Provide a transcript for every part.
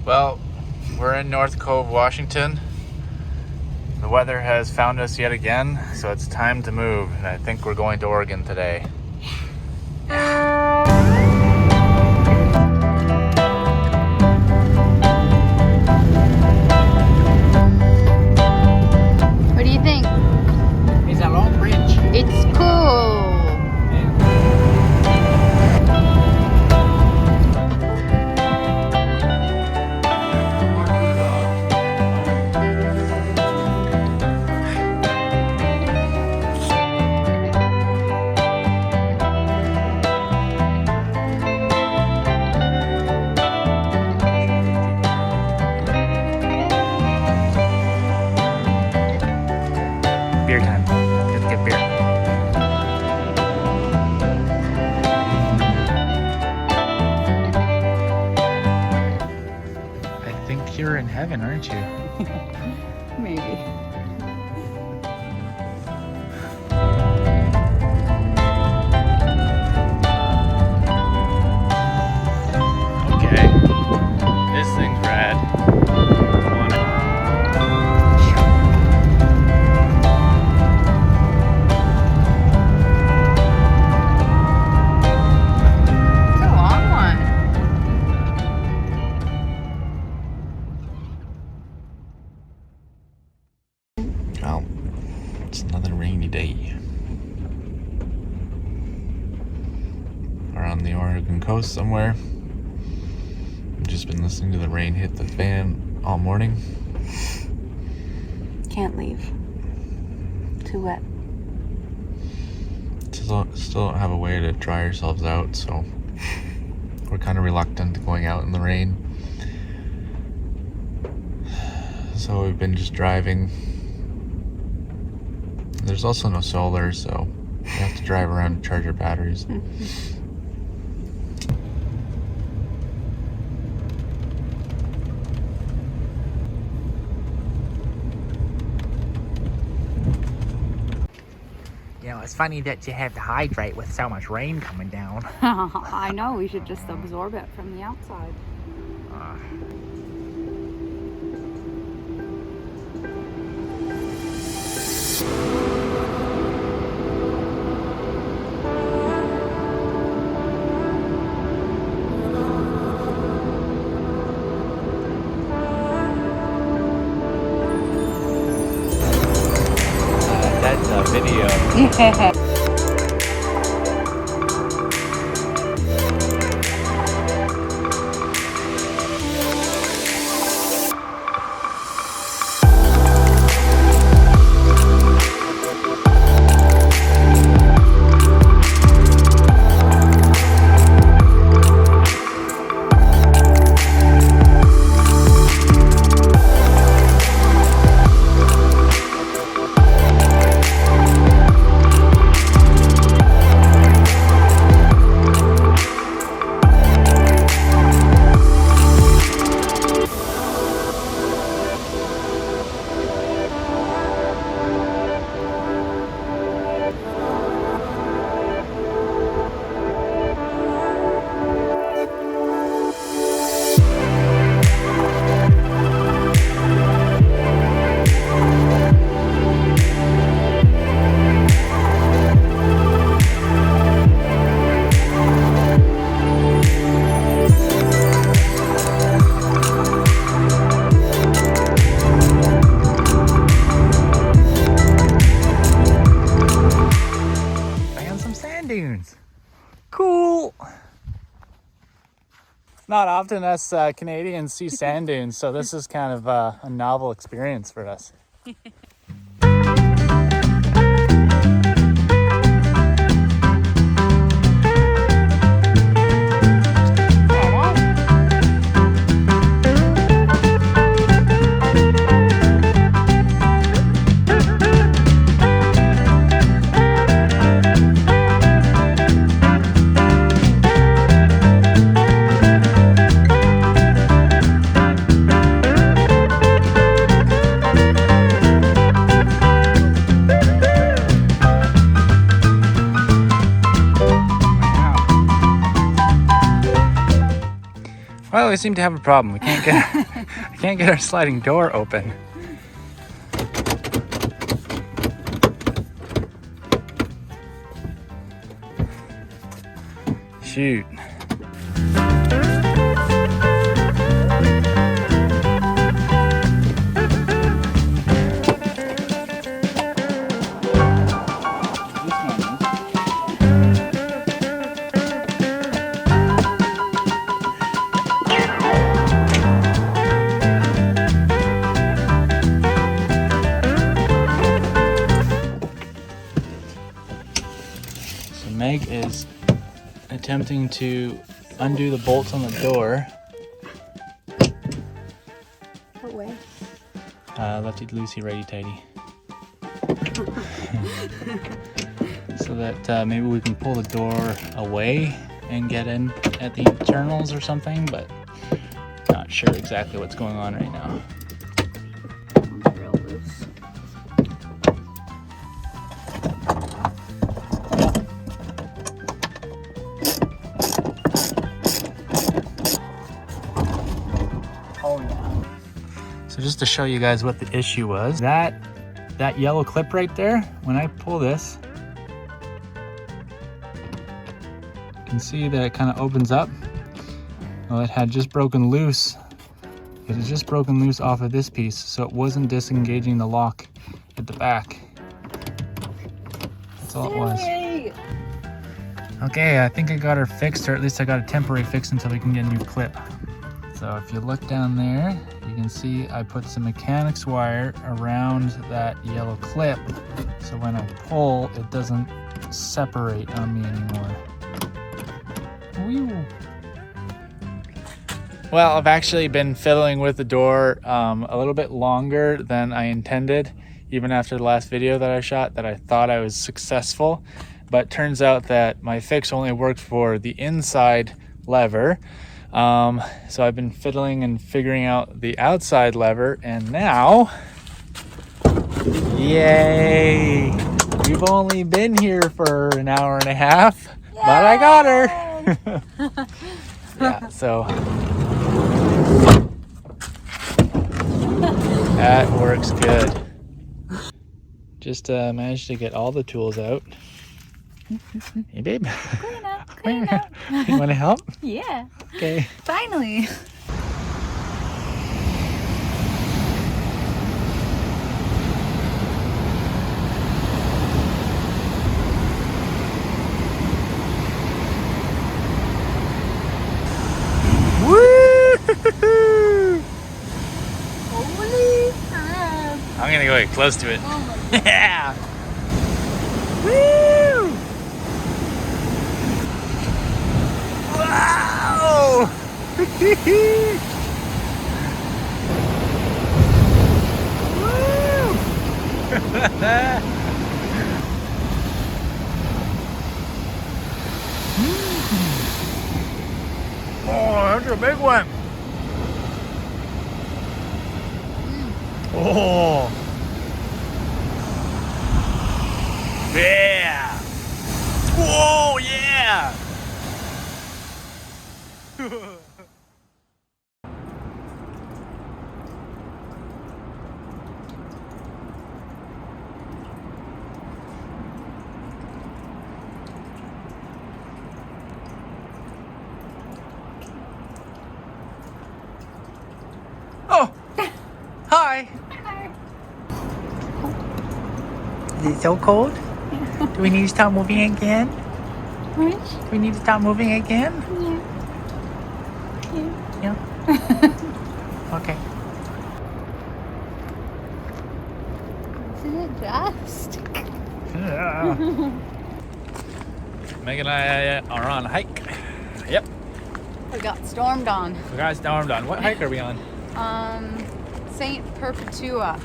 Well, we're in North Cove, Washington. The weather has found us yet again, so it's time to move. And I think we're going to Oregon today. What do you think? It's a long bridge. It's cool. Beer time. Let's get beer. I think you're in heaven, aren't you? Maybe. Okay. This thing's rad. Come on. It's a long one. Well, it's another rainy day. We're on the Oregon coast somewhere. I've just been listening to the rain hit the fan all morning. Can't leave. Too wet. Still don't have a way to dry ourselves out, so we're kind of reluctant to going out in the rain. So we've been just driving. There's also no solar, so we have to drive around to charge our batteries. You know, it's funny that you have to hydrate with so much rain coming down. I know, we should just absorb it from the outside. That's a video. Yeah. Dunes. Cool. Not often us Canadians see sand dunes, so this is kind of a novel experience for us. Well, we seem to have a problem. We can't get I can't get our sliding door open. Shoot. Meg is attempting to undo the bolts on the door. What way? Lefty loosey, righty tighty. So that maybe we can pull the door away and get in at the internals or something, but not sure exactly what's going on right now. It's real loose. Oh yeah. So just to show you guys what the issue was, that yellow clip right there, when I pull this, you can see that it kind of opens up. Well, it had just broken loose. It had just broken loose off of this piece, so it wasn't disengaging the lock at the back. That's all it was. Okay, I think I got her fixed, or at least I got a temporary fix until we can get a new clip. So if you look down there, you can see I put some mechanics wire around that yellow clip, so when I pull, it doesn't separate on me anymore. Whew. Well, I've actually been fiddling with the door a little bit longer than I intended, even after the last video that I shot that I thought I was successful. But turns out that my fix only worked for the inside lever. So I've been fiddling and figuring out the outside lever, and now, yay! We've only been here for an hour and a half, but I got her! Yeah, so that works good. Just managed to get all the tools out. Hey babe. Clean up, clean up. You want to help? Yeah. Okay. Finally. Woo! Holy crap. I'm gonna go get close to it. Oh my Yeah. Woo! Wow! Oh, that's a big one. Oh. Yeah. Whoa, yeah. Oh, hi. Is it so cold? Do we need to stop moving again? Which? Do we need to stop moving again? Yeah. Yeah. Okay. Isn't it just? Yeah. Meg and I are on a hike. Yep. We got stormed on. We got stormed on. What hike are we on? St. Perpetua.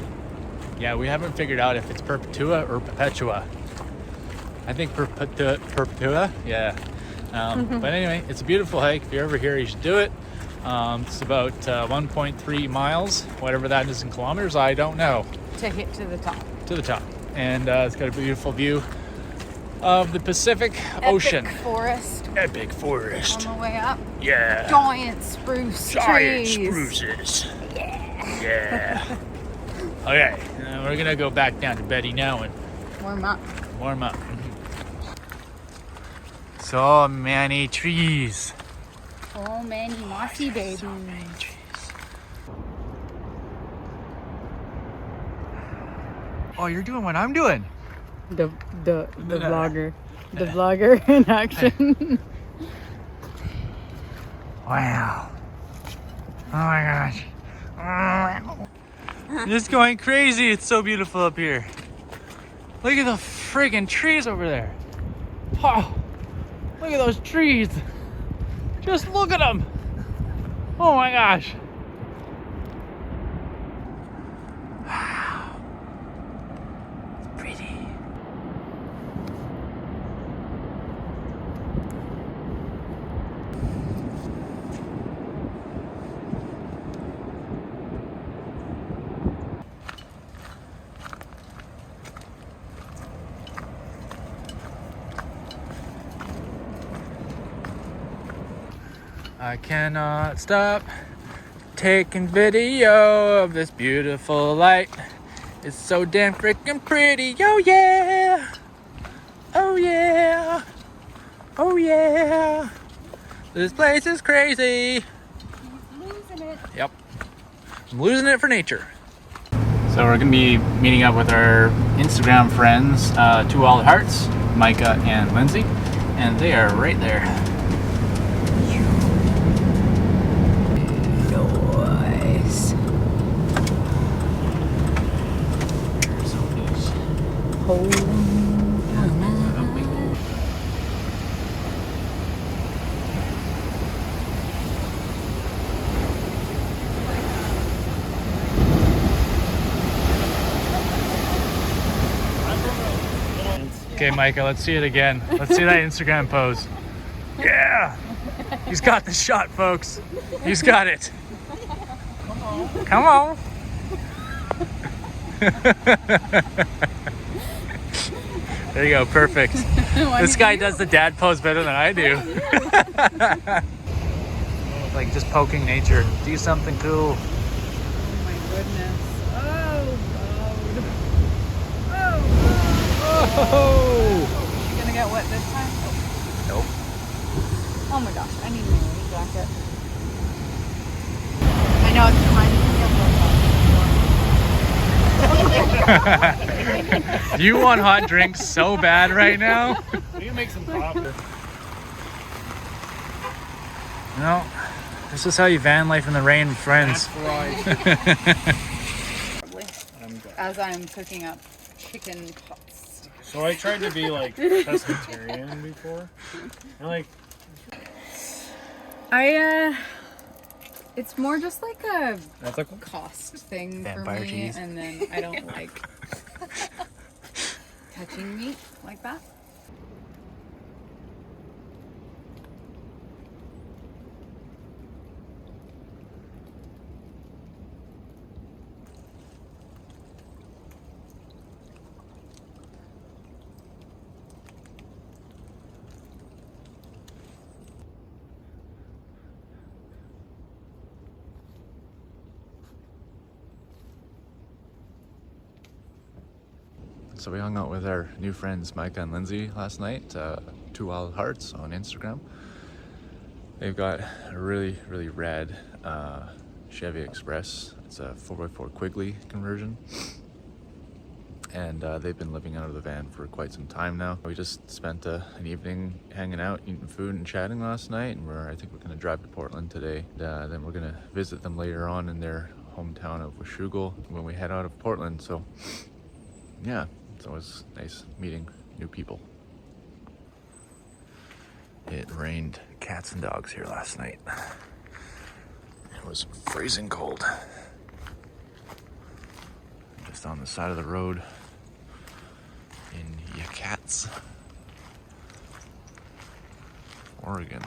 Yeah, we haven't figured out if it's Perpetua or Perpetua. I think Perpetua, yeah. But anyway, it's a beautiful hike. If you're ever here, you should do it. It's about 1.3 miles, whatever that is in kilometers, I don't know. To hit to the top. To the top. And it's got a beautiful view of the Pacific Ocean. Epic forest Epic forest. on the way up. Yeah. Giant spruce trees. Spruces. Yeah. Okay, we're gonna go back down to Betty now and Warm up. warm up. So many trees. So many mossy babies. So many trees. Oh, you're doing what I'm doing. The vlogger. The vlogger in action. Wow. Oh my gosh. Just going crazy. It's so beautiful up here. Look at the friggin' trees over there. Oh, look at those trees. Just look at them. Oh my gosh. Wow. It's pretty. I cannot stop taking video of this beautiful light. It's so damn freaking pretty. Oh yeah. Oh yeah. Oh yeah. This place is crazy. Losing it. Yep. I'm losing it for nature. So we're gonna be meeting up with our Instagram friends, 2 Wild Hearts, Micah and Lindsay, and they are right there. Nice. Okay, Micah, let's see it again. Let's see that Instagram pose. Yeah! He's got the shot, folks. He's got it. Come on. There you go, perfect. This guy does the dad pose better than I do. Like just poking nature. Do something cool. Oh my goodness. Oh, Oh! you gonna get wet this time? Nope. Oh my gosh, I need my rain jacket. I know it's behind me. Do you want hot drinks so bad right now? We can make some coffee. No. This is how you van life in the rain with friends. As I'm cooking up chicken pots. So I tried to be like pescatarian before. And like It's more just like a ethical. cost thing Vampire for me, cheese. and then I don't like touching meat like that. So we hung out with our new friends Micah and Lindsay last night, 2 Wild Hearts on Instagram. They've got a really rad Chevy Express. It's a 4x4 Quigley conversion. And they've been living out of the van for quite some time now. We just spent an evening hanging out, eating food and chatting last night, and I think we're gonna drive to Portland today. Then we're gonna visit them later on in their hometown of Washougal when we head out of Portland. So yeah, it's always nice meeting new people. It rained cats and dogs here last night. It was freezing cold. Just on the side of the road in Yakats, Oregon.